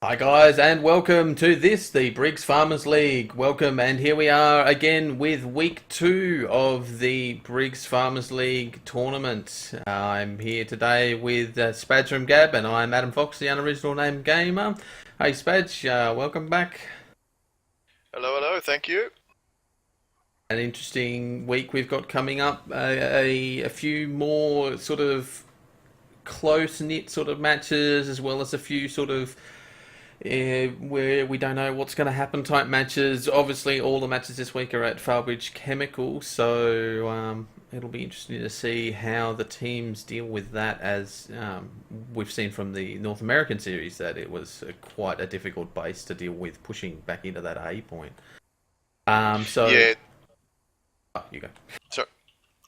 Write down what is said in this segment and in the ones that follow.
Hi guys, and welcome to the Briggs Farmers League. Welcome, and here we are again with week 2 of the Briggs Farmers League tournament. I'm here today with Spadge from Gab, and I'm Adam Fox, the unoriginal name gamer. Hey Spadge, welcome back. Hello, hello, thank you. An interesting week we've got coming up. A few more sort of close knit sort of matches, as well as a few sort of where we don't know what's going to happen type matches. Obviously, all the matches this week are at Fallbridge Chemical, so it'll be interesting to see how the teams deal with that. As we've seen from the North American series, that it was quite a difficult base to deal with, pushing back into that A point. So, Yeah, you go. so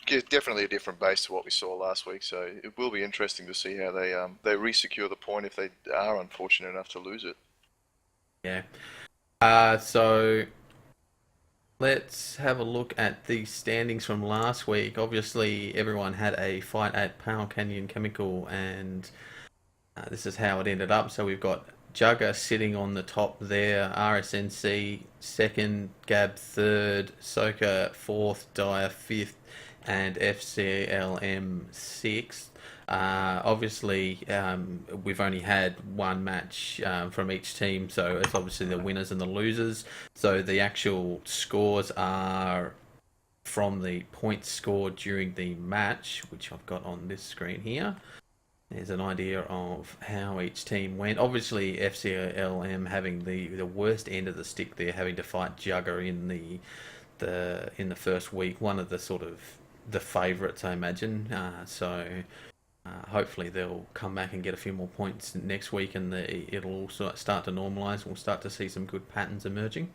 yeah, definitely a different base to what we saw last week. So it will be interesting to see how they re-secure the point if they are unfortunate enough to lose it. Yeah. So let's have a look at the standings from last week. Obviously, everyone had a fight at Powell Canyon Chemical, and this is how it ended up. So we've got Jugger sitting on the top there, RSNC second, Gab third, SOCA fourth, Dyer fifth, and FCLM sixth. Obviously, we've only had one match from each team, so it's obviously the winners and the losers. So the actual scores are from the points scored during the match, which I've got on this screen here. There's an idea of how each team went. Obviously, FCLM having the worst end of the stick there, having to fight Jugger in the first week. One of the sort of the favourites, I imagine. Hopefully they'll come back and get a few more points next week, and it'll also start to normalise. We'll start to see some good patterns emerging.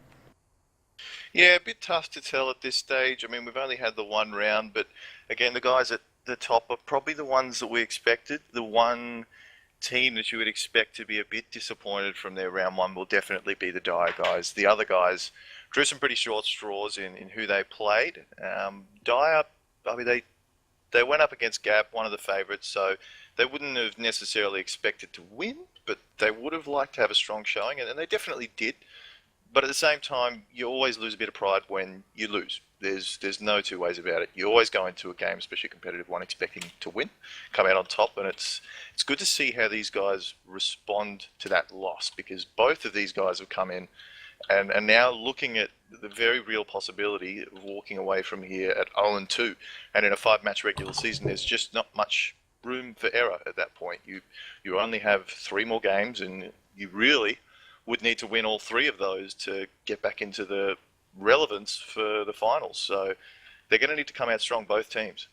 Yeah, a bit tough to tell at this stage. I mean, we've only had the one round, but again, the guys at the top are probably the ones that we expected. The one team that you would expect to be a bit disappointed from their round one will definitely be the Dyer guys. The other guys drew some pretty short straws in who they played. Dyer, I mean, they went up against Gab, one of the favourites, so they wouldn't have necessarily expected to win, but they would have liked to have a strong showing, and they definitely did. But at the same time, you always lose a bit of pride when you lose. There's no two ways about it. You always go into a game, especially a competitive one, expecting to win, come out on top, and it's good to see how these guys respond to that loss, because both of these guys have come in and are now looking at the very real possibility of walking away from here at 0-2. And in a 5-match regular season, there's just not much room for error at that point. You only have 3 more games, and you really would need to win all 3 of those to get back into the relevance for the finals. So they're going to need to come out strong, both teams.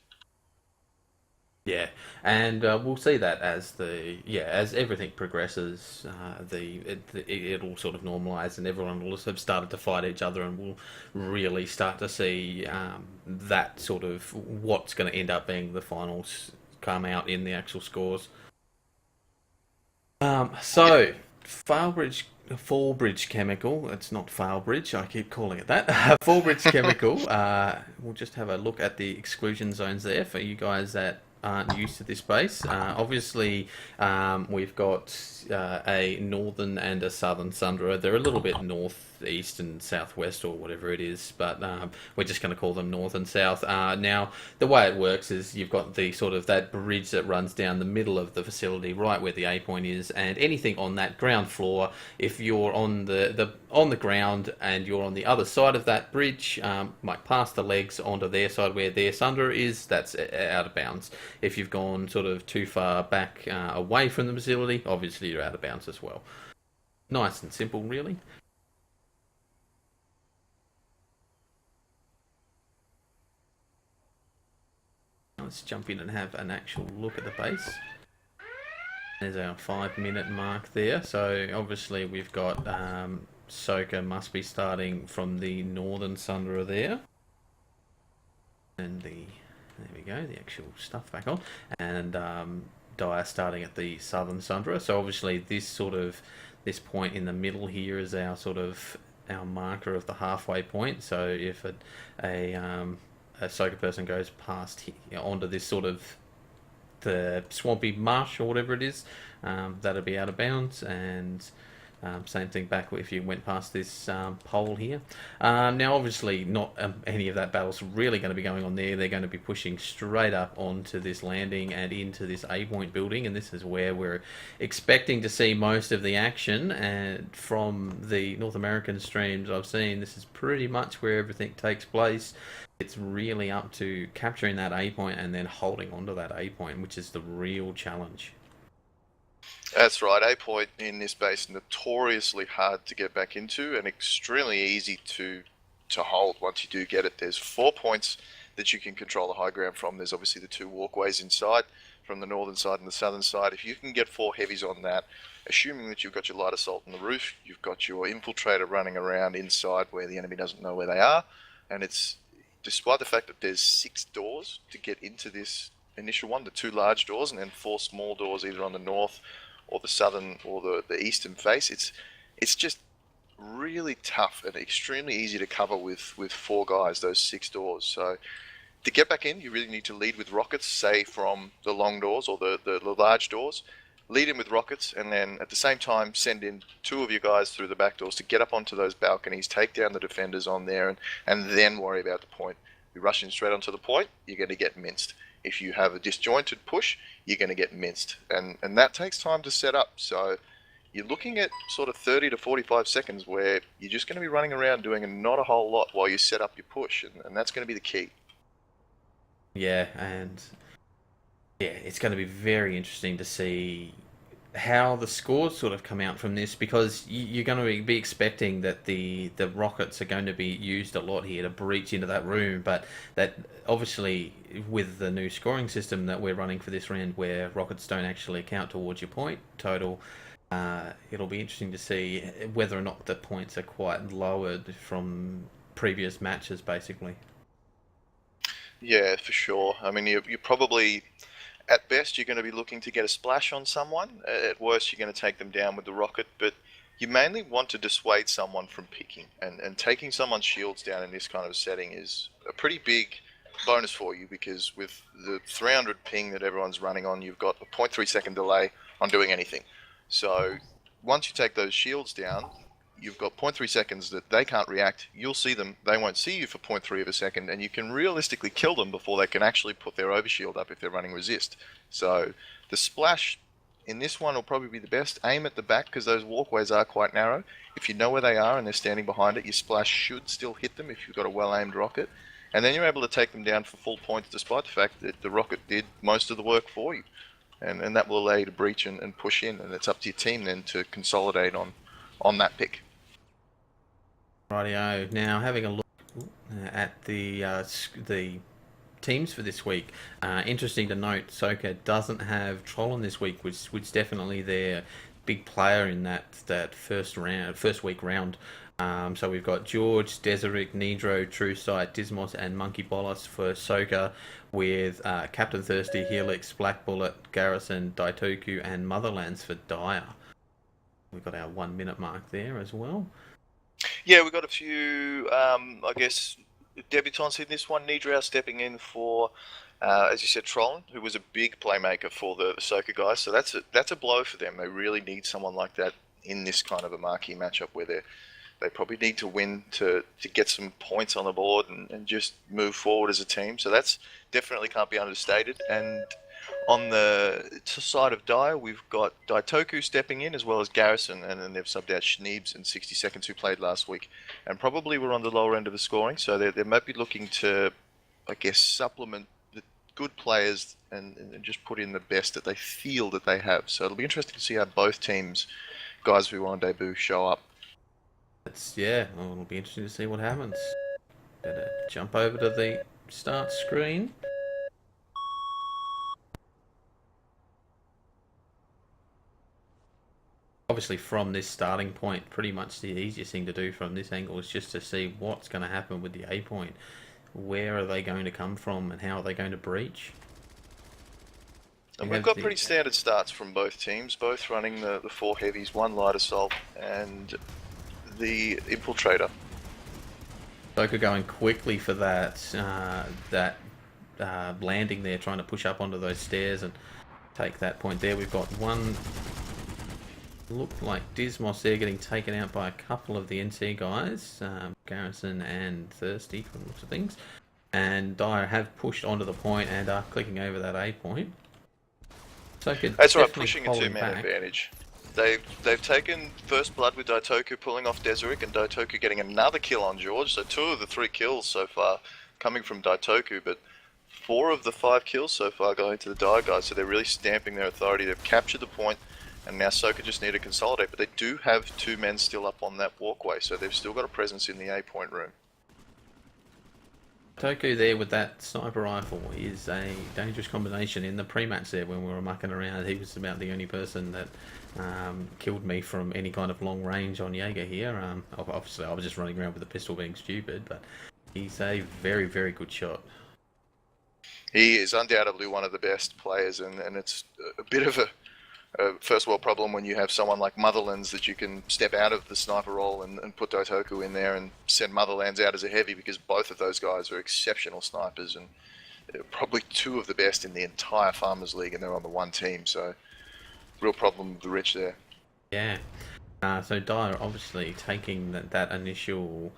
Yeah, and we'll see that as everything progresses, it'll sort of normalise, and everyone will have started to fight each other, and we'll really start to see that sort of what's going to end up being the finals come out in the actual scores. Yeah, So Fallbridge Chemical. It's not Fallbridge. I keep calling it that. Fallbridge Chemical. We'll just have a look at the exclusion zones there for you guys that aren't used to this base. Obviously, we've got a northern and a southern Sundra. They're a little bit northeast and southwest or whatever it is, but we're just going to call them north and south. Now, the way it works is you've got the sort of that bridge that runs down the middle of the facility, right where the A point is, and anything on that ground floor. If you're on the ground and you're on the other side of that bridge, like past the legs onto their side where their Sundra is, that's out of bounds. If you've gone sort of too far back away from the facility, obviously you're out of bounds as well. Nice and simple, really. Let's jump in and have an actual look at the base. There's our 5-minute mark there. So obviously we've got SOCA must be starting from the northern Sundra there. And there we go, the actual stuff back on. And Dyer starting at the southern Sundra. So obviously this point in the middle here is our sort of our marker of the halfway point. So if a SOCA person goes past onto this sort of the swampy marsh or whatever it is, that'll be out of bounds. And Same thing back if you went past this pole here. Now, obviously, not any of that battle's really going to be going on there. They're going to be pushing straight up onto this landing and into this A point building, and this is where we're expecting to see most of the action. And from the North American streams I've seen, this is pretty much where everything takes place. It's really up to capturing that A point and then holding onto that A point, which is the real challenge. That's right. A point in this base notoriously hard to get back into and extremely easy to hold once you do get it. There's 4 points that you can control the high ground from. There's obviously the 2 walkways inside from the northern side and the southern side. If you can get 4 heavies on that, assuming that you've got your light assault on the roof, you've got your infiltrator running around inside where the enemy doesn't know where they are, and it's despite the fact that there's 6 doors to get into this initial one, the 2 large doors and then 4 small doors either on the north or the southern or the eastern face. It's just really tough and extremely easy to cover with 4 guys, those 6 doors. So to get back in, you really need to lead with rockets, say from the long doors or the large doors. Lead in with rockets, and then at the same time send in 2 of your guys through the back doors to get up onto those balconies, take down the defenders on there, and then worry about the point. If you rush in straight onto the point, you're going to get minced. If you have a disjointed push, you're going to get minced, and that takes time to set up. So you're looking at sort of 30 to 45 seconds where you're just going to be running around doing not a whole lot while you set up your push, and that's going to be the key. Yeah, and yeah, it's going to be very interesting to see how the scores sort of come out from this, because you're going to be expecting that the rockets are going to be used a lot here to breach into that room, but that obviously with the new scoring system that we're running for this round where rockets don't actually count towards your point total, it'll be interesting to see whether or not the points are quite lowered from previous matches basically. Yeah, for sure. I mean, you're probably, at best, you're going to be looking to get a splash on someone. At worst, you're going to take them down with the rocket, but you mainly want to dissuade someone from picking. And taking someone's shields down in this kind of setting is a pretty big bonus for you, because with the 300 ping that everyone's running on, you've got a 0.3 second delay on doing anything. So once you take those shields down, you've got 0.3 seconds that they can't react. You'll see them. They won't see you for 0.3 of a second, and you can realistically kill them before they can actually put their overshield up if they're running resist. So the splash in this one will probably be the best. Aim at the back because those walkways are quite narrow. If you know where they are and they're standing behind it, your splash should still hit them if you've got a well-aimed rocket. And then you're able to take them down for full points despite the fact that the rocket did most of the work for you. And that will allow you to breach and push in, and it's up to your team then to consolidate on that pick. Rightio. Now having a look at the teams for this week. Interesting to note, SOCA doesn't have Trollen this week, which definitely their big player in that first week round. So we've got George, Deseric, Nidro, Truesight, Dismos, and Monkey Bolus for SOCA, with Captain Thirsty, Helix, Black Bullet, Garrison, Daitoku, and Motherlands for Dire. We've got our 1 minute mark there as well. Yeah, we've got a few, I guess, debutants in this one. Nidra stepping in for, as you said, Trollen, who was a big playmaker for the SOCA guys. So that's a blow for them. They really need someone like that in this kind of a marquee matchup where they probably need to win to get some points on the board and just move forward as a team. So that's definitely can't be understated. And on the side of Dire, we've got Daitoku stepping in as well as Garrison, and then they've subbed out Schneebs and 60 Seconds who played last week. And probably were on the lower end of the scoring, so they might be looking to, I guess, supplement the good players and just put in the best that they feel that they have. So it'll be interesting to see how both teams, guys who are on debut, show up. Well, it'll be interesting to see what happens. Better jump over to the start screen. Obviously, from this starting point, pretty much the easiest thing to do from this angle is just to see what's going to happen with the A point. Where are they going to come from, and how are they going to breach? And we've got pretty standard starts from both teams, both running the 4 heavies, 1 light assault, and the infiltrator. SOCA going quickly for that landing there, trying to push up onto those stairs and take that point there. We've got one Looked like Dismos there getting taken out by a couple of the NC guys, Garrison and Thirsty from the looks of things. And Dyer have pushed onto the point and are clicking over that A point. SOCA That's right, definitely pushing a holding two-man back. advantage. They've taken first blood with Daitoku pulling off Deseric and Daitoku getting another kill on George. So 2 of the 3 kills so far coming from Daitoku, but 4 of the 5 kills so far going to the Dyer guys. So they're really stamping their authority. They've captured the point, and now SOCA just need to consolidate. But they do have 2 men still up on that walkway, so they've still got a presence in the A point room. Toku there with that sniper rifle is a dangerous combination. In the pre-match there when we were mucking around, he was about the only person that killed me from any kind of long range on Jaeger here. Obviously I was just running around with a pistol being stupid, but he's a very, very good shot. He is undoubtedly one of the best players, and it's a bit of a first world problem when you have someone like Motherlands that you can step out of the sniper role and put Daitoku in there and send Motherlands out as a heavy, because both of those guys are exceptional snipers and probably 2 of the best in the entire Farmers League, and they're on the one team, so real problem with the rich there. Yeah. So Dyer obviously taking that initial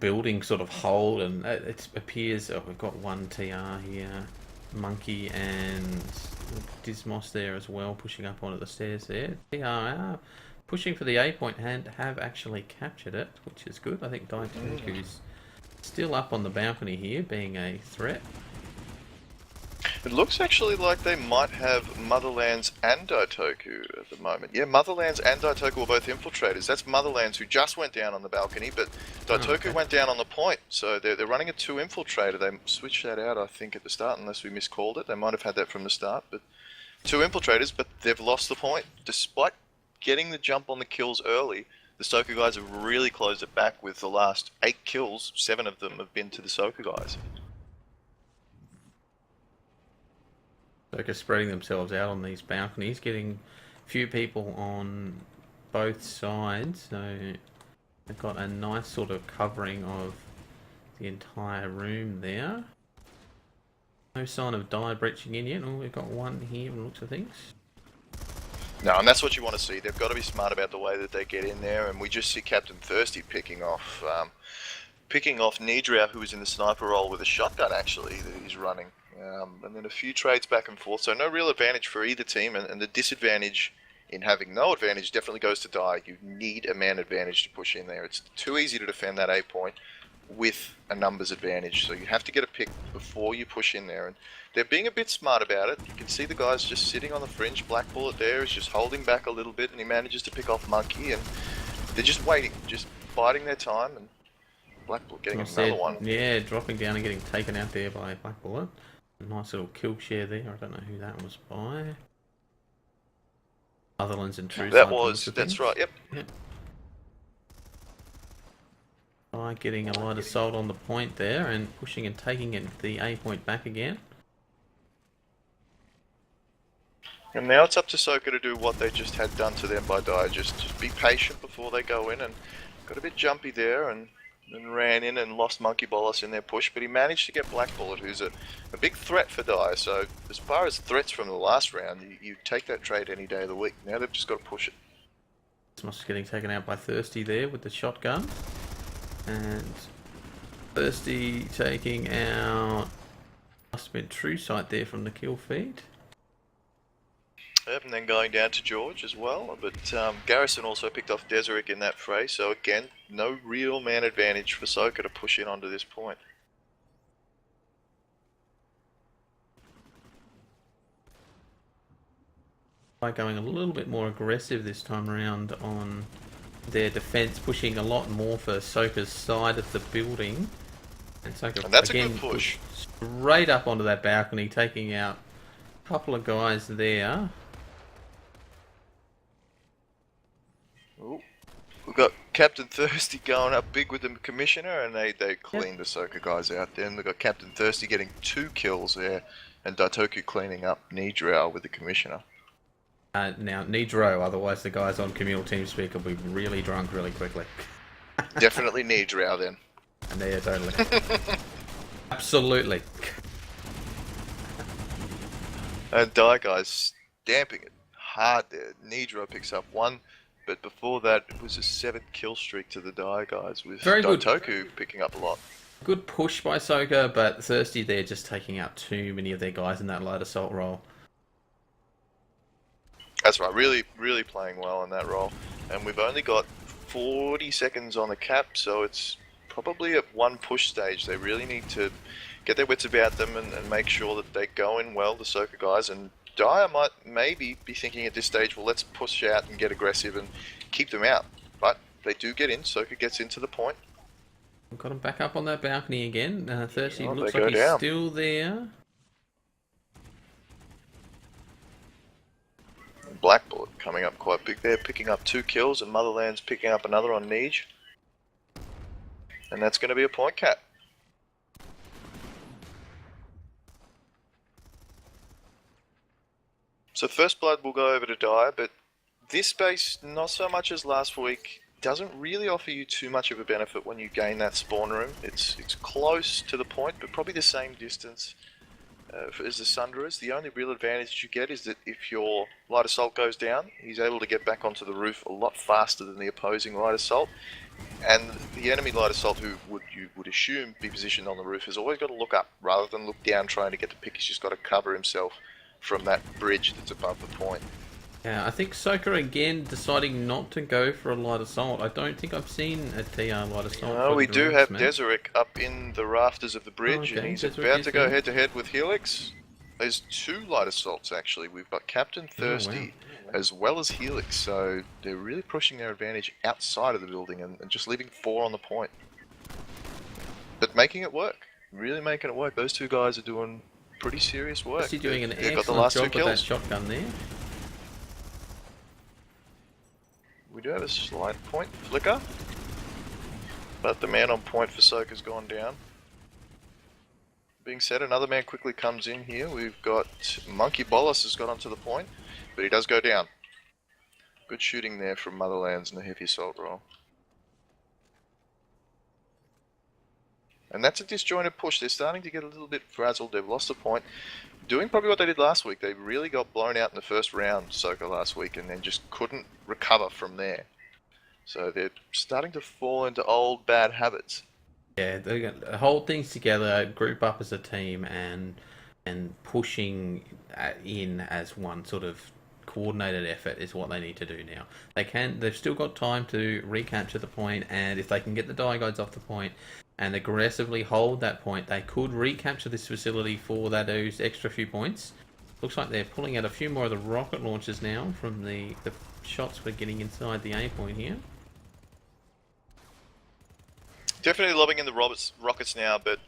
building sort of hold, and it appears we've got 1 TR here, Monkey and Dismos there as well, pushing up onto the stairs there. TR are pushing for the A point and have actually captured it, which is good. I think Daitoku's still up on the balcony here, being a threat. It looks actually like they might have Motherlands and Daitoku at the moment. Yeah, Motherlands and Daitoku were both infiltrators. That's Motherlands who just went down on the balcony, but Daitoku went down on the point. So they're running a 2 infiltrator. They switched that out, I think, at the start, unless we miscalled it. They might have had that from the start, but 2 infiltrators, but they've lost the point. Despite getting the jump on the kills early, the SOCA guys have really closed it back. With the last 8 kills, 7 of them have been to the SOCA guys. SOCA spreading themselves out on these balconies, getting a few people on both sides, so they've got a nice sort of covering of the entire room there. No sign of Dyer breaching in yet. Oh, we've got 1 here from the looks of things. No, and that's what you want to see. They've got to be smart about the way that they get in there, and we just see Captain Thirsty picking off Nidra, who was in the sniper role with a shotgun actually that he's running. And then a few trades back and forth, so no real advantage for either team, and the disadvantage in having no advantage definitely goes to Dyer. You need a man advantage to push in there. It's too easy to defend that A point with a numbers advantage, so you have to get a pick before you push in there, and they're being a bit smart about it. You can see the guys just sitting on the fringe. Black Bullet there is just holding back a little bit, and he manages to pick off Monkey, and they're just waiting, just biding their time, and Black Bullet getting another one. Yeah, dropping down and getting taken out there by Black Bullet. A nice little kill share there. I don't know who that was by. Otherlands and True. That's right, yep. By getting a light assault on the point there and pushing and taking it the A point back again. And now it's up to SOCA to do what they just had done to them by Dyer. Just be patient before they go in, and got a bit jumpy there and ran in and lost Monkey Bolus in their push, but he managed to get Black Bullet, who's a big threat for Dyer. So as far as threats from the last round, you take that trade any day of the week. Now they've just got to push it. Dismos getting taken out by Thirsty there with the shotgun. And Thirsty taking out, must have been True Sight there from the kill feed. Yep, and then going down to George as well. But Garrison also picked off Deseric in that fray, so again, no real man advantage for SOCA to push in onto this point. By going a little bit more aggressive this time around on their defense, pushing a lot more for SOCA's side of the building. And SOCA that's again a good push. Straight up onto that balcony, taking out a couple of guys there. Ooh. We've got Captain Thirsty going up big with the Commissioner, and they cleaned the SOCA guys out. Then we've got Captain Thirsty getting 2 kills there, and Daitoku cleaning up Nidra with the Commissioner. Now, Nidro, otherwise the guys on communal TeamSpeak will be really drunk really quickly. Definitely Nidra then. And yeah, totally. Absolutely. And Dyer guys stamping it hard there. Nidra picks up 1, but before that it was a 7 kill streak to the Dire guys, with Very good. Daitoku picking up a lot. Good push by SOCA, but Thirsty there just taking out too many of their guys in that light assault role. That's right, really playing well in that role. And we've only got 40 seconds on the cap, so it's probably at one push stage. They really need to get their wits about them and make sure that they go in well, the SOCA guys. And Dire might maybe be thinking at this stage, well, let's push out and get aggressive and keep them out. But they do get in. SOCA gets into the point. Got him back up on that balcony again. Thirsty looks they like go he's down. still there. Black Bullet coming up quite big there, picking up 2 kills, and Motherland's picking up another on Nij. And that's going to be a point cap. So First Blood will go over to Dire, but this base, not so much as last week, doesn't really offer you too much of a benefit when you gain that spawn room. It's close to the point, but probably the same distance as the Sunderers. The only real advantage you get is that if your light assault goes down, he's able to get back onto the roof a lot faster than the opposing light assault. And the enemy light assault, who you would assume be positioned on the roof, has always got to look up rather than look down trying to get the pick. He's just got to cover himself from that bridge that's above the point. Yeah, I think SOCA again deciding not to go for a light assault. I don't think I've seen a TR light assault. No, we do have Deseric up in the rafters of the bridge, okay. and he's Deseric about is to go there. head to head with Helix. There's 2 light assaults actually. We've got Captain Thirsty as well as Helix, so they're really pushing their advantage outside of the building and just leaving 4 on the point. But making it work, really making it work. Those 2 guys are doing pretty serious work. Thirsty doing an They've got the excellent last 2 job with that kills. shotgun there. We do have a slight point flicker, but the man on point for SOCA's gone down. Being said, another man quickly comes in here. We've got Monkey Bolus has got onto the point, but he does go down. Good shooting there from Motherlands in the heavy assault role. And that's a disjointed push. They're starting to get a little bit frazzled. They've lost the point. Doing probably what they did last week. They really got blown out in the first round, SOCA, last week, and then just couldn't recover from there. So they're starting to fall into old bad habits. Yeah, they're going to hold things together, group up as a team, and pushing in as one sort of coordinated effort is what they need to do now. They've still got time to recapture the point, and if they can get the Dire guys off the point and aggressively hold that point, they could recapture this facility for those extra few points. Looks like they're pulling out a few more of the rocket launchers now from the shots we're getting inside the A point here. Definitely lobbing in the rockets now, but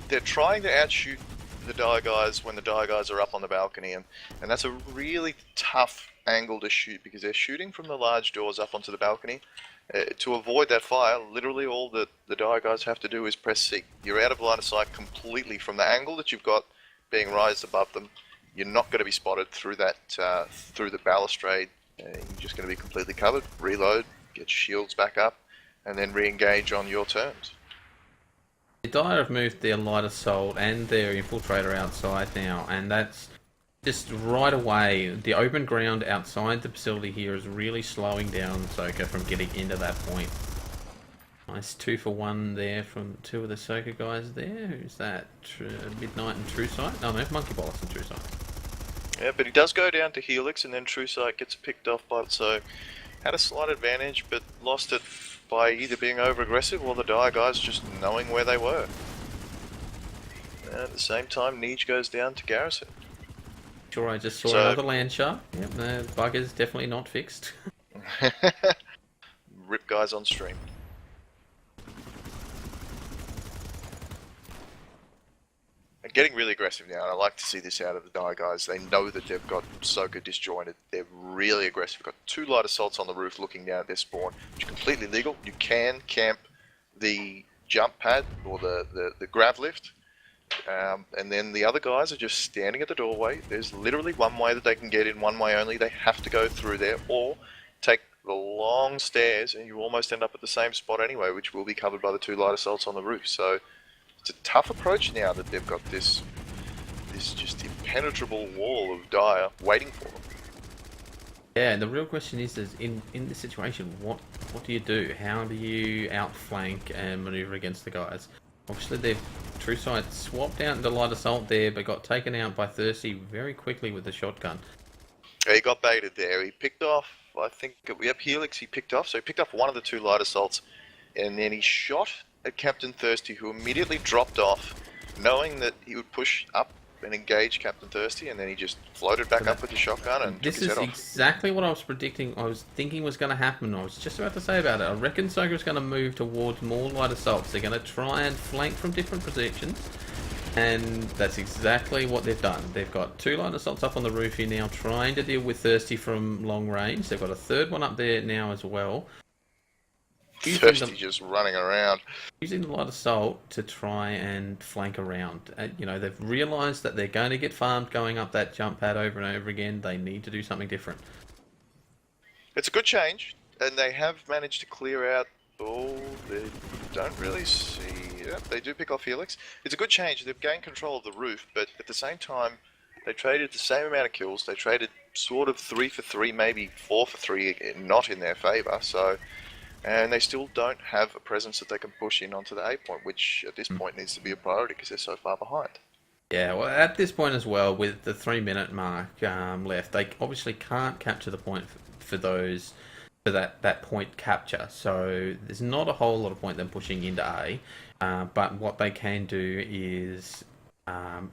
they're trying to outshoot the Dire guys when the Dire guys are up on the balcony, and that's a really tough angle to shoot because they're shooting from the large doors up onto the balcony. To avoid that fire, literally all the Dire guys have to do is press C. You're out of line of sight completely from the angle that you've got being raised above them. You're not going to be spotted through that through the balustrade. You're just going to be completely covered. Reload, get shields back up, and then re-engage on your terms. The Dire have moved their light assault and their infiltrator outside now, and that's just right away. The open ground outside the facility here is really slowing down SOCA from getting into that point. Nice 2 for 1 there from 2 of the SOCA guys there. Who's that? Midnight and True Sight? Oh no, Monkey Bolus and True Sight. Yeah, but he does go down to Helix, and then True Sight gets picked off by it, so had a slight advantage, but lost it by either being over-aggressive or the Dire guys just knowing where they were. And at the same time, Nij goes down to Garrison. Sure, I just saw another land shark. Yep, the bugger's definitely not fixed. Rip guys on stream. And getting really aggressive now, and I like to see this out of the Dire guys. They know that they've got SOCA disjointed. They're really aggressive. Got 2 light assaults on the roof looking down at their spawn, which is completely legal. You can camp the jump pad or the grav lift. And then the other guys are just standing at the doorway. There's literally one way that they can get in, one way only. They have to go through there or take the long stairs, and you almost end up at the same spot anyway, which will be covered by the 2 light assaults on the roof. So it's a tough approach now that they've got this just impenetrable wall of Dire waiting for them. Yeah, and the real question is in this situation, what do you do? How do you outflank and maneuver against the guys? Obviously, they've True Sight swapped out into light assault there, but got taken out by Thirsty very quickly with the shotgun. Yeah, he got baited there. He picked off, I think, yep, Helix he picked off. So he picked off one of the two light assaults, and then he shot at Captain Thirsty, who immediately dropped off, knowing that he would push up and engage Captain Thirsty, and then he just floated back up with the shotgun and took This his is head off. exactly what I was predicting. I was thinking was going to happen. I was just about to say about it. I reckon SOCA is going to move towards more light assaults. They're going to try and flank from different positions, and that's exactly what they've done. They've got two light assaults up on the roof here now, trying to deal with Thirsty from long range. They've got a third one up there now as well. Thirsty just running around. Using the light assault to try and flank around. They've realised that they're going to get farmed going up that jump pad over and over again. They need to do something different. It's a good change, and they have managed to clear out. Oh, they don't really see. Yep, they do pick off Helix. It's a good change. They've gained control of the roof, but at the same time, they traded the same amount of kills. They traded sort of 3 for 3, maybe 4 for 3, not in their favour. And they still don't have a presence that they can push in onto the A point, which at this point needs to be a priority because they're so far behind. Yeah, well, at this point as well, with the 3 minute mark left, they obviously can't capture the point for that point capture. So there's not a whole lot of point them pushing into A. But what they can do is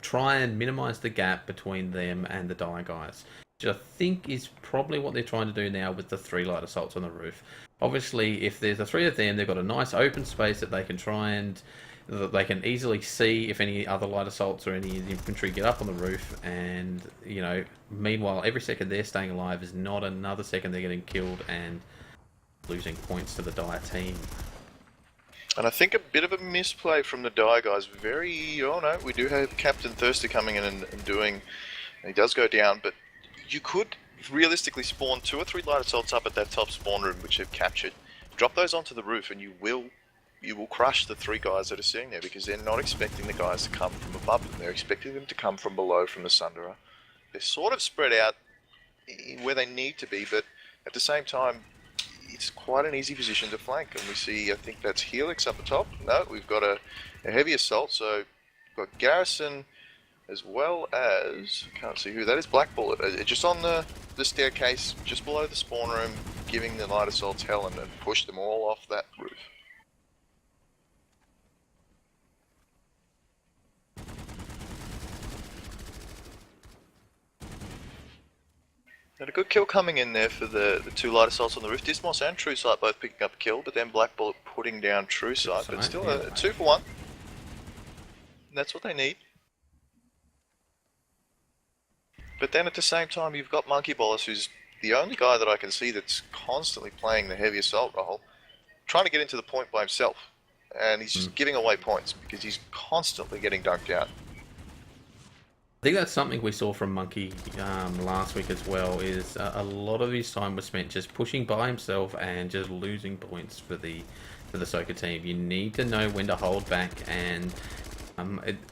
try and minimise the gap between them and the die guys, which I think is probably what they're trying to do now with the 3 light assaults on the roof. Obviously, if there's the 3 of them, they've got a nice open space that they can try and they can easily see if any other light assaults or any infantry get up on the roof. And meanwhile, every second they're staying alive is not another second they're getting killed and losing points to the Dire team. And I think a bit of a misplay from the Die guys. Oh no, we do have Captain Thirsty coming in and doing. And he does go down, but you could realistically spawn 2 or 3 light assaults up at that top spawn room, which they've captured. Drop those onto the roof, and you will crush the 3 guys that are sitting there, because they're not expecting the guys to come from above them. They're expecting them to come from below, from the Sunderer. They're sort of spread out where they need to be, but at the same time, it's quite an easy position to flank. And we see, I think that's Helix up the top. No, we've got a heavy assault, so we've got Garrison, as well as, can't see who that is, Black Bullet, just on the staircase, just below the spawn room, giving the light assaults hell and push them all off that roof. And a good kill coming in there for the 2 light assaults on the roof. Dismos and True Sight both picking up a kill, but then Black Bullet putting down True Sight, but still a 2 for 1. And that's what they need. But then at the same time, you've got Monkey Bolus, who's the only guy that I can see that's constantly playing the heavy assault role, trying to get into the point by himself. And he's just giving away points because he's constantly getting dunked out. I think that's something we saw from Monkey last week as well, is a lot of his time was spent just pushing by himself and just losing points for the SOCA team. You need to know when to hold back, and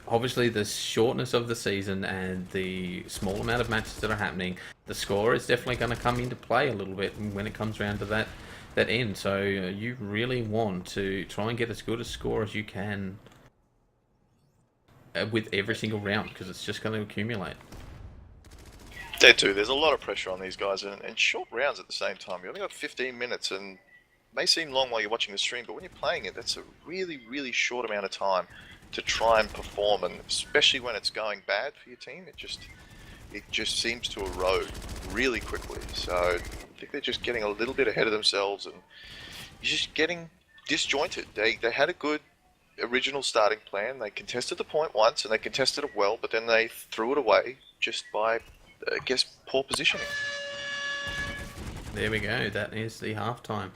obviously the shortness of the season and the small amount of matches that are happening, the score is definitely going to come into play a little bit when it comes around to that end. So you really want to try and get as good a score as you can with every single round, because it's just going to accumulate. They do. There's a lot of pressure on these guys, and short rounds at the same time. You only got 15 minutes, and it may seem long while you're watching the stream, but when you're playing it, that's a really, really short amount of time to try and perform, and especially when it's going bad for your team, it just seems to erode really quickly. So I think they're just getting a little bit ahead of themselves, and you're just getting disjointed. They had a good original starting plan. They contested the point once, and they contested it well, but then they threw it away just by, I guess, poor positioning. There we go. That is the halftime.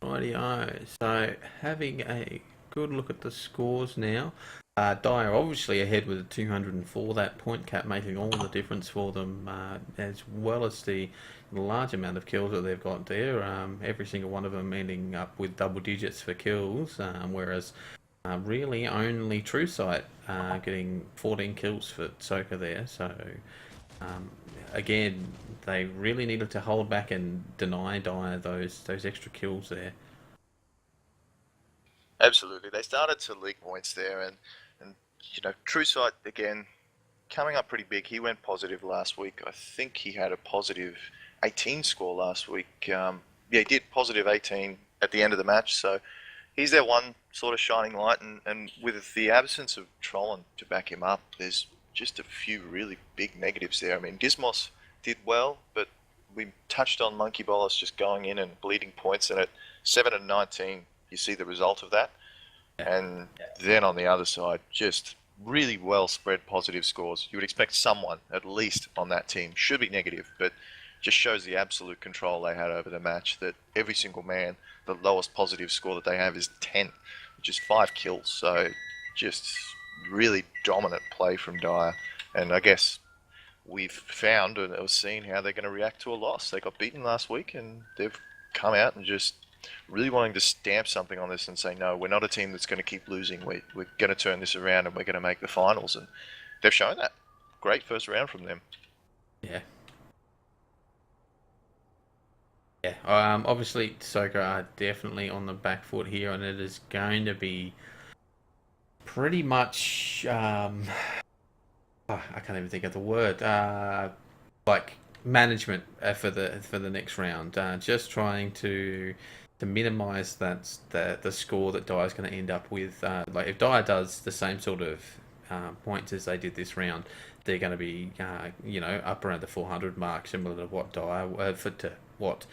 Rightio. So having a good look at the scores now. Dire obviously ahead with a 204. That point cap making all the difference for them, as well as the large amount of kills that they've got there. Every single one of them ending up with double digits for kills, whereas Really only True Sight getting 14 kills for SOCA there. So um, again, they really needed to hold back and deny Dyer those extra kills there. Absolutely. They started to leak points there, and True Sight again coming up pretty big. He went positive last week. I think he had a positive 18 score last week. Yeah, he did positive 18 at the end of the match. So he's their one sort of shining light, and with the absence of Trollin to back him up, there's just a few really big negatives there. I mean, Dismos did well, but we touched on Monkey Bolus just going in and bleeding points, and at 7 and 19, you see the result of that. And then on the other side, just really well spread positive scores. You would expect someone, at least on that team, should be negative, but just shows the absolute control they had over the match, that every single man, the lowest positive score that they have is 10, which is 5 kills. So just really dominant play from Dyer. And I guess we've found or seen how they're going to react to a loss. They got beaten last week, and they've come out and just really wanting to stamp something on this and say, no, we're not a team that's going to keep losing. We're going to turn this around and we're going to make the finals. And they've shown that. Great first round from them. Yeah. Yeah, obviously SOCA are definitely on the back foot here, and it is going to be pretty much I can't even think of the word. Like management for the next round. Just trying to minimize the score that Dyer's going to end up with. Like if Dyer does the same sort of points as they did this round, they're going to be up around the 400 mark, similar to what Dyer to what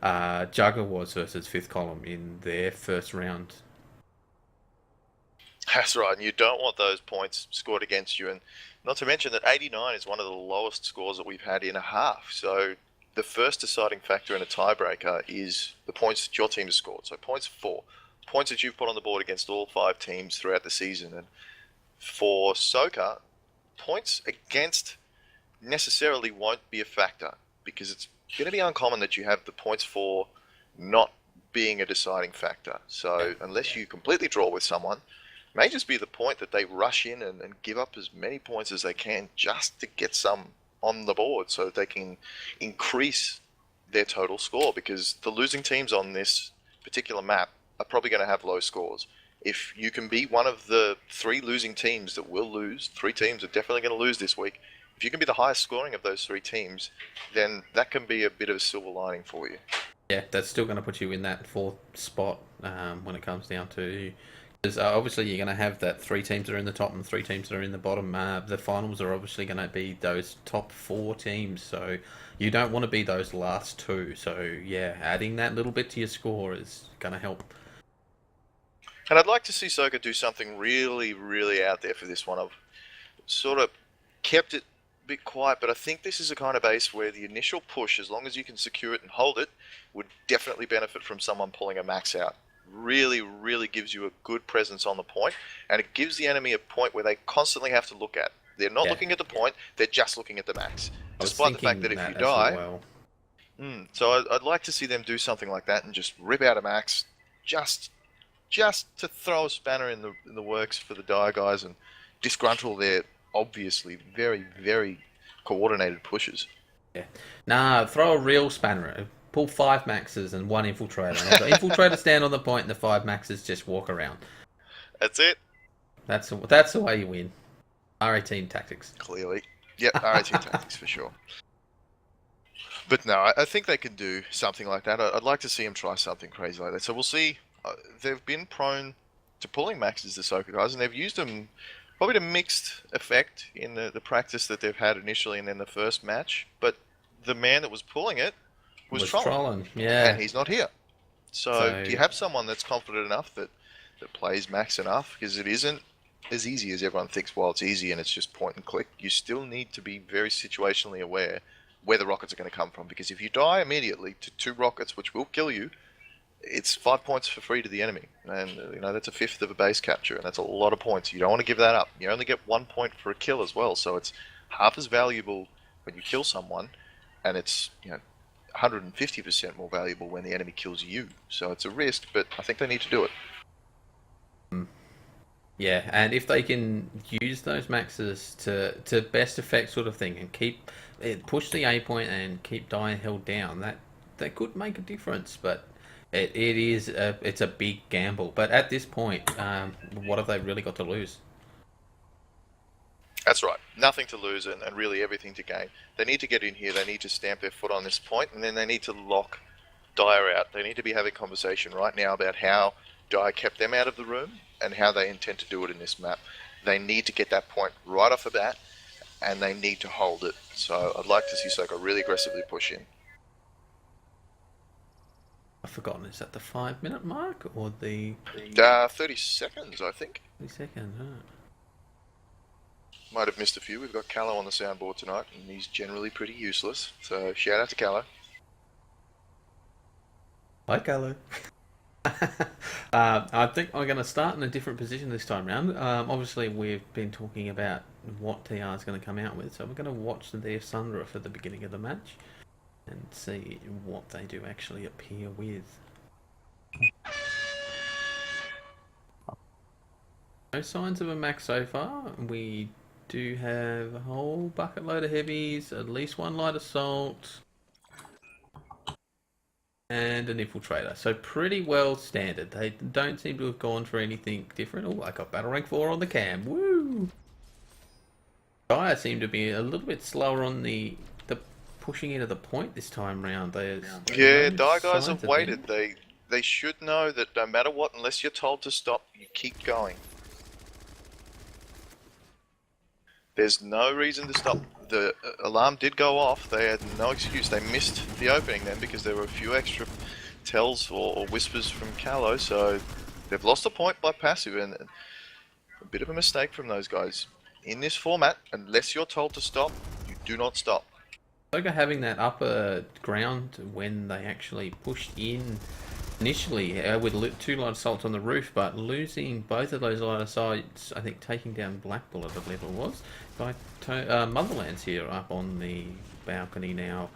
Jugger was versus Fifth Column in their first round. That's right, and you don't want those points scored against you. And not to mention that 89 is one of the lowest scores that we've had in a half. So the first deciding factor in a tiebreaker is the points that your team has scored. So points 4, points that you've put on the board against all 5 teams throughout the season. And for SOCA, points against necessarily won't be a factor, because it's going to be uncommon that you have the points for not being a deciding factor. So unless you completely draw with someone, it may just be the point that they rush in and give up as many points as they can just to get some on the board so that they can increase their total score, because the losing teams on this particular map are probably going to have low scores. If you can be one of the 3 losing teams that will lose, 3 teams are definitely going to lose this week, if you can be the highest scoring of those 3 teams, then that can be a bit of a silver lining for you. Yeah, that's still going to put you in that 4th spot when it comes down to... Because obviously you're going to have that 3 teams that are in the top and 3 teams that are in the bottom. The finals are obviously going to be those top 4 teams, so you don't want to be those last 2. So yeah, adding that little bit to your score is going to help. And I'd like to see SOCA do something really, really out there for this one. I've sort of kept it a bit quiet, but I think this is a kind of base where the initial push, as long as you can secure it and hold it, would definitely benefit from someone pulling a max out. Really, really gives you a good presence on the point, and it gives the enemy a point where they constantly have to look at. They're not looking at the point, they're just looking at the max. Despite the fact that if you die... Well. So I'd like to see them do something like that and just rip out a max, just to throw a spanner in the works for the Dyer guys and disgruntle their obviously very, very coordinated pushes. Yeah. Nah, throw a real spanner. Pull 5 maxes and 1 infiltrator. And the infiltrator stand on the point, and the 5 maxes just walk around. That's it. That's the way you win. R18 tactics. Clearly. Yep, R18 tactics for sure. But no, I think they can do something like that. I'd like to see them try something crazy like that. So we'll see. They've been prone to pulling maxes, the SOCA guys, and they've used them probably to mixed effect in the practice that they've had initially and then the first match. But the man that was pulling it was Trollin. Yeah. And he's not here. So do you have someone that's confident enough that plays max enough? Because it isn't as easy as everyone thinks. While it's easy and it's just point and click, you still need to be very situationally aware where the rockets are going to come from. Because if you die immediately to 2 rockets, which will kill you, it's 5 points for free to the enemy, and that's a 1/5 of a base capture, and that's a lot of points. You don't want to give that up. You only get 1 point for a kill as well, so it's half as valuable when you kill someone, and it's 150% more valuable when the enemy kills you. So it's a risk, but I think they need to do it. Yeah, and if they can use those maxes to best effect sort of thing and keep it, push the A point and keep die held down, that could make a difference. But it's a big gamble. But at this point, what have they really got to lose? That's right. Nothing to lose and really everything to gain. They need to get in here. They need to stamp their foot on this point, and then they need to lock Dyer out. They need to be having a conversation right now about how Dyer kept them out of the room and how they intend to do it in this map. They need to get that point right off the bat, and they need to hold it. So I'd like to see SOCA really aggressively push in. I've forgotten. Is that the 5 minute mark or the 30 seconds, I think. 30 seconds? Huh? Might have missed a few. We've got Callow on the soundboard tonight, and he's generally pretty useless. So shout out to Callow. Hi, Carlo. I think I'm going to start in a different position this time round. Obviously, we've been talking about what TR is going to come out with, so we're going to watch their Sunroof at the beginning of the match and see what they do actually appear with. No signs of a max so far. We do have a whole bucket load of heavies, at least one light assault, and an infiltrator. So pretty well standard. They don't seem to have gone for anything different. Oh, I got battle rank 4 on the cam. Woo! Dyer seem to be a little bit slower on the pushing into the point this time round. Yeah, Dyer guys have waited. They should know that no matter what, unless you're told to stop, you keep going. There's no reason to stop. The alarm did go off. They had no excuse. They missed the opening then because there were a few extra tells or whispers from Callow, so they've lost a point by passive, and a bit of a mistake from those guys. In this format, unless you're told to stop, you do not stop. SOCA having that upper ground when they actually pushed in initially with 2 light assaults on the roof, but losing both of those light assaults, I think taking down Black Bullet, I believe it was, by Motherland's here up on the balcony now,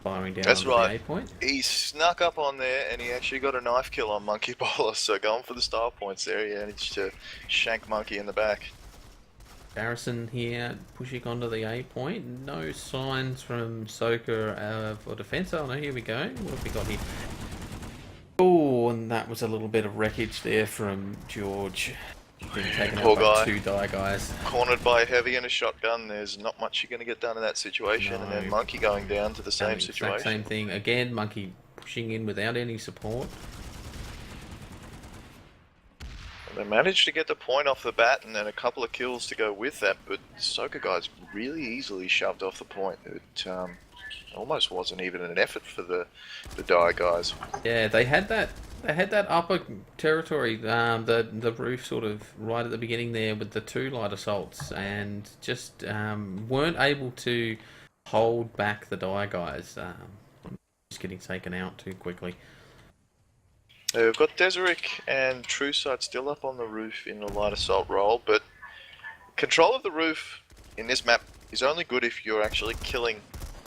firing down That's on right. the A point. He snuck up on there and he actually got a knife kill on Monkey Bowler, so going for the style points there, he managed to shank Monkey in the back. Garrison here pushing onto the A point. No signs from SOCA for defense. Oh no, here we go. What have we got here? Oh, and that was a little bit of wreckage there from George. Being taken Poor out by guy. 2 Dyer guys. Cornered by a heavy and a shotgun, there's not much you're going to get done in that situation, No. and then Monkey going down to the same situation. Exact same thing. Again, Monkey pushing in without any support. They managed to get the point off the bat and then a couple of kills to go with that, but SOCA guys really easily shoved off the point. It almost wasn't even an effort for the Dyer guys. Yeah, they had that upper territory, the roof sort of right at the beginning there with the 2 light assaults, and just weren't able to hold back the Dyer guys. Just getting taken out too quickly. We've got Deseric and Truesight still up on the roof in the light assault role, but control of the roof in this map is only good if you're actually killing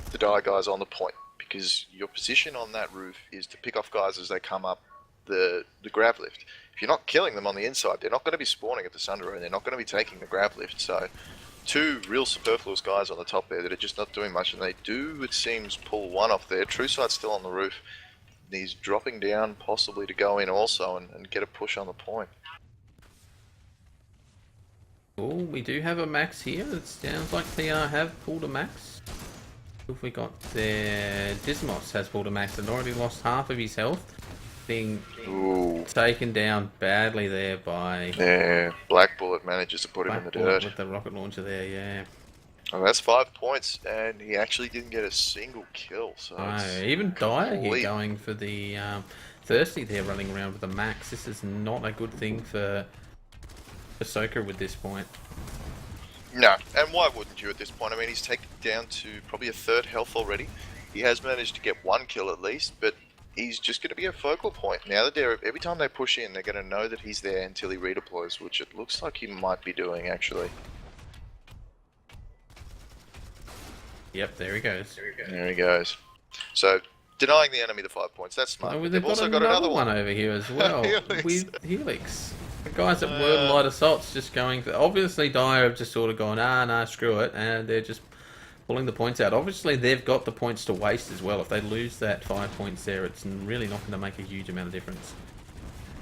the Dyer guys on the point, because your position on that roof is to pick off guys as they come up the grav lift. If you're not killing them on the inside, they're not going to be spawning at the Sunroof, and they're not going to be taking the grav lift. So 2 real superfluous guys on the top there that are just not doing much, and they do, it seems, pull one off there. Truesight's still on the roof. He's dropping down possibly to go in also and get a push on the point. Oh, we do have a max here. It sounds like TR have pulled a max. If we got there, Dismos has pulled a max and already lost half of his health. Being taken down badly there by... Yeah, Black Bullet manages to put him in the dirt. With the rocket launcher there, yeah. Well, that's 5 points, and he actually didn't get a single kill. So even Dyer here going for the Thirsty there, running around with the max. This is not a good thing for SOCA with this point. No, and why wouldn't you at this point? I mean, he's taken down to probably a 3rd health already. He has managed to get 1 kill at least, but he's just going to be a focal point. Now that every time they push in, they're going to know that he's there until he redeploys, which it looks like he might be doing actually. Yep, there he goes. There he goes. So, denying the enemy the 5 points, that's smart. Oh, they've also got another one over here as well with Helix. The guys that were light assaults just going. Obviously, Dyer have just sort of gone, nah, screw it, and they're just pulling the points out. Obviously, they've got the points to waste as well. If they lose that 5 points there, it's really not going to make a huge amount of difference.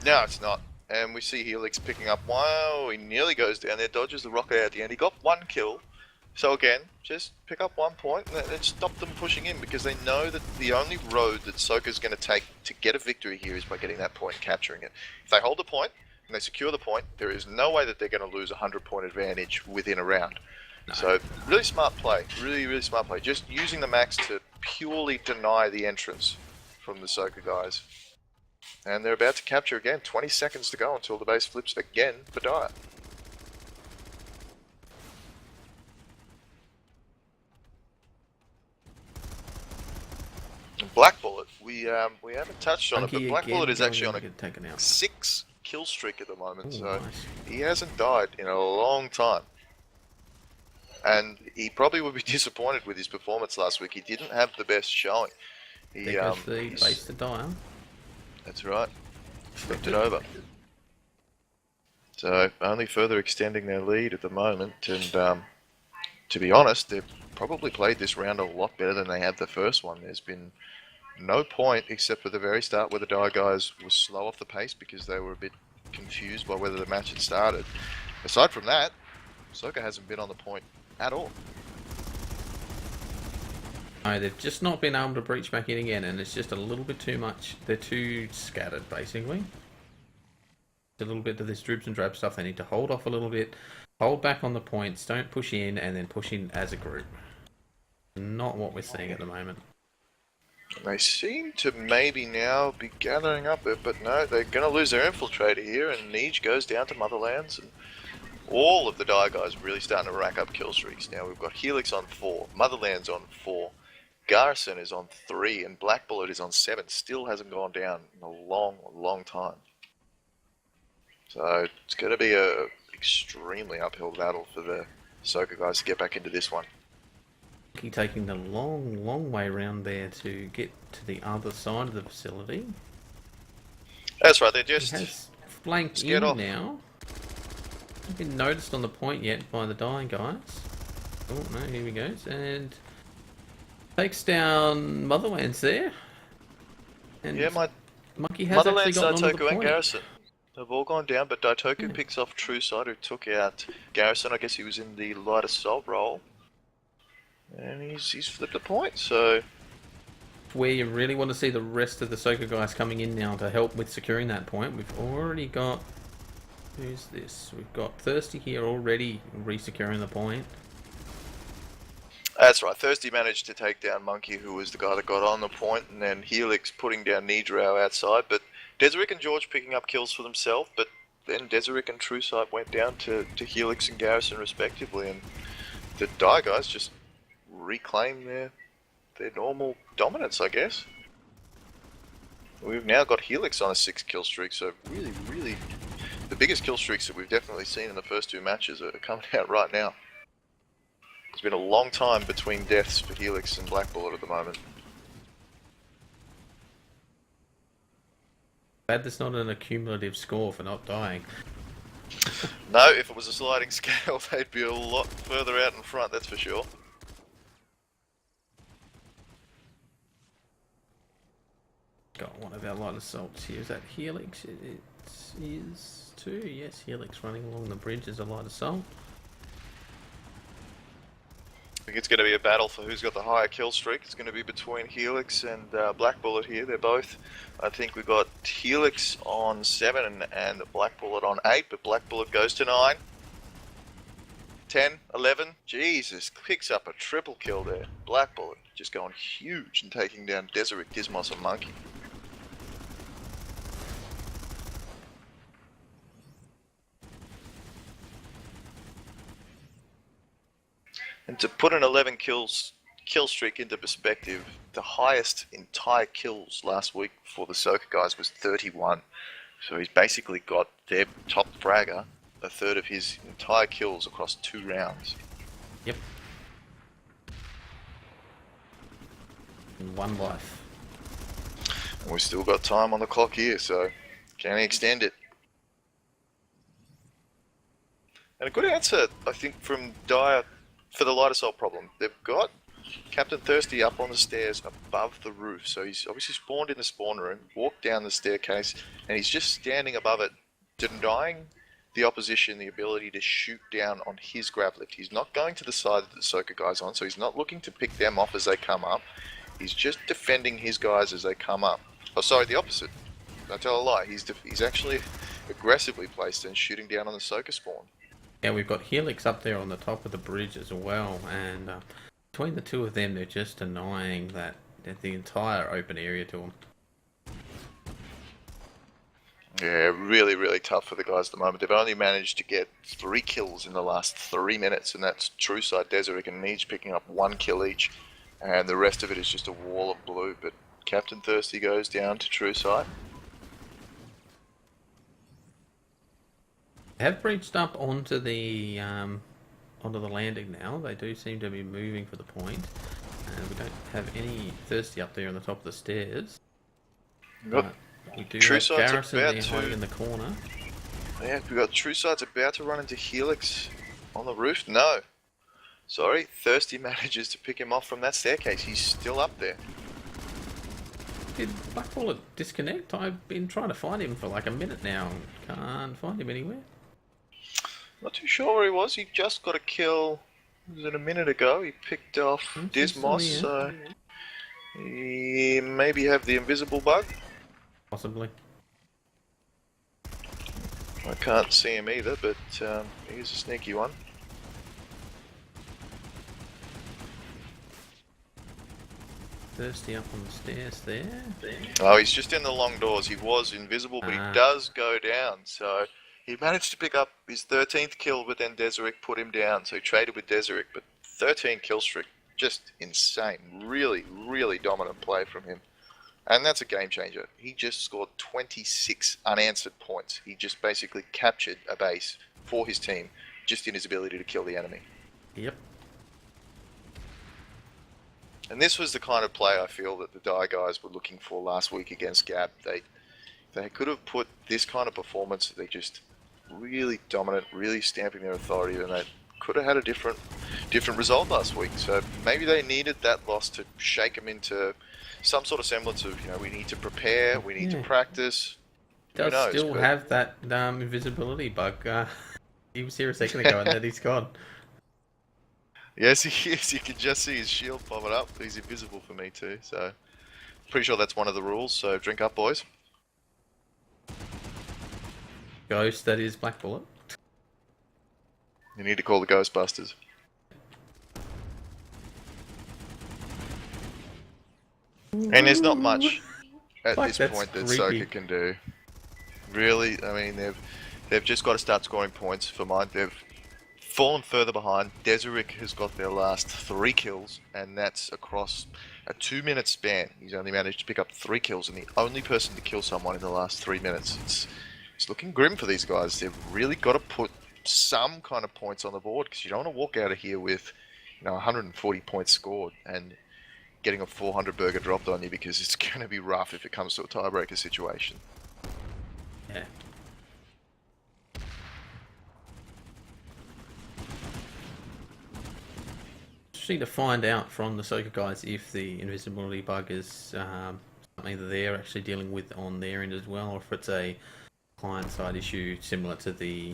No, it's not. And we see Helix picking up. Wow, he nearly goes down there, dodges the rocket out at the end. He got 1 kill. So again, just pick up 1 point and stop them pushing in, because they know that the only road that SOCA's going to take to get a victory here is by getting that point and capturing it. If they hold the point and they secure the point, there is no way that they're going to lose a 100-point advantage within a round. No. So really smart play, really smart play. Just using the max to purely deny the entrance from the SOCA guys. And they're about to capture again. 20 seconds to go until the base flips again for Dyer. Black Bullet, we haven't touched on it, but Black Bullet is actually on a 6 kill streak at the moment, so nice. He hasn't died in a long time. And he probably would be disappointed with his performance last week. He didn't have the best showing. There goes the base to Dyer. That's right. Flipped it over. So only further extending their lead at the moment, and to be honest, they've probably played this round a lot better than they had the first one. There's been no point except for the very start where the Dyer guys were slow off the pace because they were a bit confused by whether the match had started. Aside from that, SOCA hasn't been on the point at all. No, they've just not been able to breach back in again, and it's just a little bit too much. They're too scattered, basically. A little bit of this dribs and drab stuff. They need to hold off a little bit, hold back on the points, don't push in, and then push in as a group. Not what we're seeing at the moment. They seem to maybe now be gathering up it, but no, they're going to lose their infiltrator here, and Neej goes down to Motherlands, and all of the Dyer guys really starting to rack up kill streaks. Now we've got Helix on 4, Motherlands on 4, Garrison is on 3, and Black Bullet is on 7. Still hasn't gone down in a long time. So it's going to be a extremely uphill battle for the SOCA guys to get back into this one. Taking the long way around there to get to the other side of the facility. That's right, they're just... He has flanked in now. Not been noticed on the point yet by the Dyer guys. Oh no, here he goes, and takes down Motherlands there. And yeah, Monkey has Motherlands, actually gotten onto the Daitoku, and point. Garrison. They've all gone down, but Daitoku picks off Trueside, who took out Garrison. I guess he was in the light assault role. And he's flipped a point, so... Where you really want to see the rest of the SOCA guys coming in now to help with securing that point. We've already got... Who's this? We've got Thirsty here already re-securing the point. That's right, Thirsty managed to take down Monkey, who was the guy that got on the point, and then Helix putting down Nidrao outside, but Deseric and George picking up kills for themselves, but then Deseric and Trueside went down to Helix and Garrison respectively, and the Dyer guys just reclaim their normal dominance, I guess. We've now got Helix on a 6 kill streak, so really the biggest kill streaks that we've definitely seen in the first 2 matches are coming out right now. It's been a long time between deaths for Helix and Black Bullet at the moment. Bad there's not an accumulative score for not dying. No, if it was a sliding scale, they'd be a lot further out in front, that's for sure. Got one of our light assaults here. Is that Helix? It is too. Yes, Helix running along the bridge as a light assault. I think it's going to be a battle for who's got the higher kill streak. It's going to be between Helix and Black Bullet here. They're both, I think we've got Helix on 7 and Black Bullet on 8, but Black Bullet goes to 9. 10, 11, Jesus, picks up a triple kill there. Black Bullet just going huge and taking down Deseric, Gizmos and Monkey. And to put an 11 kill streak into perspective, the highest entire kills last week for the SOCA guys was 31. So he's basically got their top fragger, a third of his entire kills across 2 rounds. Yep. In 1 life. And we've still got time on the clock here, so can he extend it? And a good answer, I think, from Dyer for the lighter salt problem. They've got Captain Thirsty up on the stairs above the roof. So he's obviously spawned in the spawn room, walked down the staircase, and he's just standing above it, denying the opposition the ability to shoot down on his grav lift. He's not going to the side that the SOCA guy's on, so he's not looking to pick them off as they come up. He's just defending his guys as they come up. Oh, sorry, the opposite. Don't tell a lie. He's actually aggressively placed and shooting down on the SOCA spawn. Yeah, we've got Helix up there on the top of the bridge as well, and between the two of them, they're just denying the entire open area to them. Yeah, really, really tough for the guys at the moment. They've only managed to get 3 kills in the last 3 minutes, and that's True Side, Deseric, and Neej picking up 1 kill each, and the rest of it is just a wall of blue. But Captain Thirsty goes down to True Side. They have breached up onto the landing now. They do seem to be moving for the point. We don't have any Thirsty up there on the top of the stairs. Got We do True have Side's Garrison about there to- hiding in the corner. Yeah, we got True Side's about to run into Helix on the roof. No. Sorry, Thirsty manages to pick him off from that staircase. He's still up there. Did Black Bullet disconnect? I've been trying to find him for like a minute now. Can't find him anywhere. Not too sure where he was. He just got a kill. Was it a minute ago? He picked off Dismos, so he maybe have the invisible bug. Possibly. I can't see him either, but he's a sneaky one. Thirsty up on the stairs there. Oh, he's just in the long doors. He was invisible, but he does go down. So he managed to pick up his 13th kill, but then Deseric put him down. So he traded with Deseric, but 13 kill streak. Just insane. Really, really dominant play from him. And that's a game changer. He just scored 26 unanswered points. He just basically captured a base for his team just in his ability to kill the enemy. Yep. And this was the kind of play I feel that the Die guys were looking for last week against Gab. They could have put this kind of performance. They just really dominant, really stamping their authority, and they could have had a different result last week. So maybe they needed that loss to shake them into some sort of semblance of, we need to prepare, we need to practice. Does still have that invisibility bug. He was here a second ago and then he's gone. Yes, he is. You can just see his shield popping up. He's invisible for me too, so pretty sure that's one of the rules, so drink up, boys. Ghost, that is Black Bullet. You need to call the Ghostbusters. And there's not much at this point that SOCA can do. Really, I mean, they've just got to start scoring points for mine. They've fallen further behind. Deseric has got their last 3 kills, and that's across a 2-minute span. He's only managed to pick up 3 kills, and the only person to kill someone in the last 3 minutes. It's looking grim for these guys. They've really got to put some kind of points on the board, because you don't want to walk out of here with 140 points scored and getting a 400 burger dropped on you, because it's going to be rough if it comes to a tiebreaker situation. Yeah. Interesting to find out from the SOCA guys if the invisibility bug is something that they're actually dealing with on their end as well, or if it's a client-side issue similar to the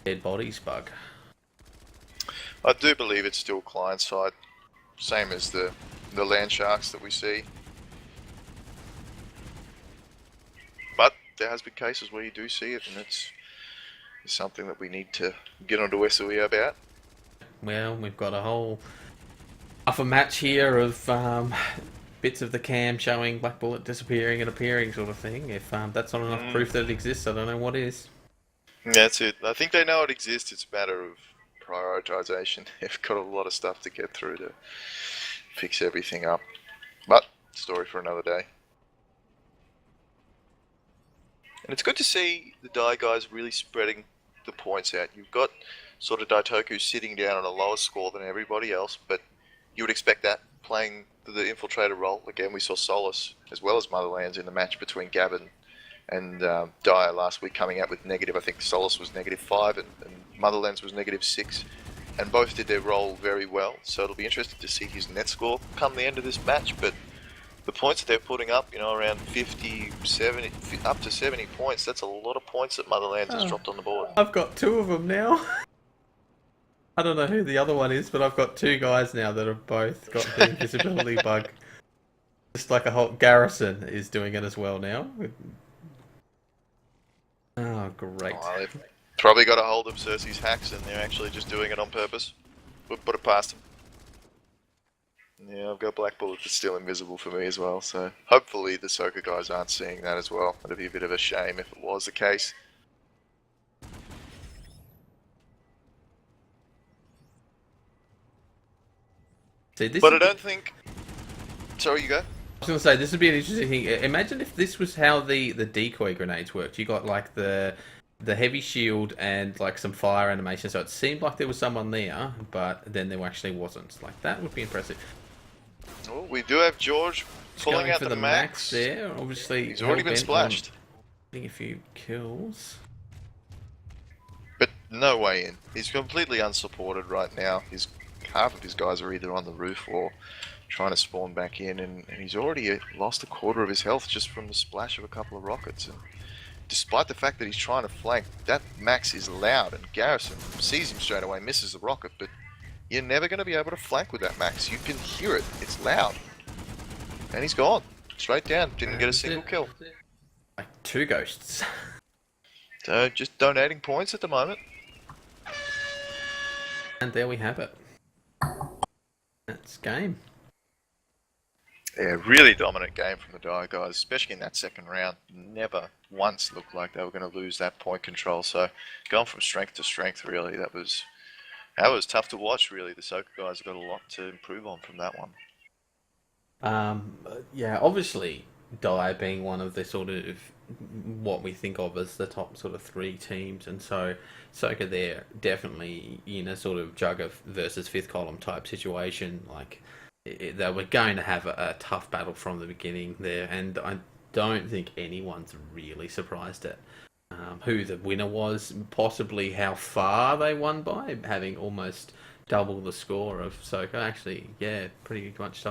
dead bodies bug. I do believe it's still client-side, same as the land sharks that we see. But there has been cases where you do see it, and it's something that we need to get onto SOE about. Well, we've got a whole half a match here of bits of the cam showing Black Bullet disappearing and appearing sort of thing. If that's not enough proof that it exists, I don't know what is. That's it. I think they know it exists. It's a matter of prioritization. They've got a lot of stuff to get through to fix everything up. But, story for another day. And it's good to see the Die guys really spreading the points out. You've got sort of Daitoku sitting down on a lower score than everybody else, but you would expect that playing the infiltrator role. Again, we saw Solus as well as Motherlands in the match between Gavin and Dyer last week coming out with negative. I think Solus was -5 and Motherlands was -6, and both did their role very well. So it'll be interesting to see his net score come the end of this match. But the points that they're putting up, around 50, 70, up to 70 points, that's a lot of points that Motherlands has dropped on the board. I've got two of them now. I don't know who the other one is, but I've got two guys now that have both got the invisibility bug. Just like a whole Garrison is doing it as well now. Oh, great. Oh, they've probably got a hold of Cersei's hacks and they're actually just doing it on purpose. We'll put it past them. Yeah, I've got Black Bullet that's still invisible for me as well, so hopefully the SOCA guys aren't seeing that as well. It'd be a bit of a shame if it was the case. See, But I don't think... Sorry, you go. I was going to say, this would be an interesting thing. Imagine if this was how the decoy grenades worked. You got like the heavy shield and like some fire animation, so it seemed like there was someone there, but then there actually wasn't. Like, that would be impressive. Oh, we do have George pulling out for the max there. Obviously, he's already been splashed. Getting a few kills. But no way in. He's completely unsupported right now. Half of his guys are either on the roof or trying to spawn back in, and he's already lost a quarter of his health just from the splash of a couple of rockets. And despite the fact that he's trying to flank, that max is loud, and Garrison sees him straight away, misses the rocket, but you're never going to be able to flank with that max. You can hear it. It's loud. And he's gone. Straight down. Didn't get a single kill. Like two ghosts. So just donating points at the moment. And there we have it. That's game. Yeah, really dominant game from the Dire guys, especially in that second round. Never once looked like they were going to lose that point control. So going from strength to strength, really, that was tough to watch. Really, the SOCA guys have got a lot to improve on from that one. Yeah, obviously, Dire being one of the sort of what we think of as the top sort of three teams, and so SOCA there definitely in a sort of jugger versus fifth column type situation. Like, they were going to have a tough battle from the beginning there, and I don't think anyone's really surprised at who the winner was, possibly how far they won by, having almost double the score of SOCA. Actually, yeah, pretty much double.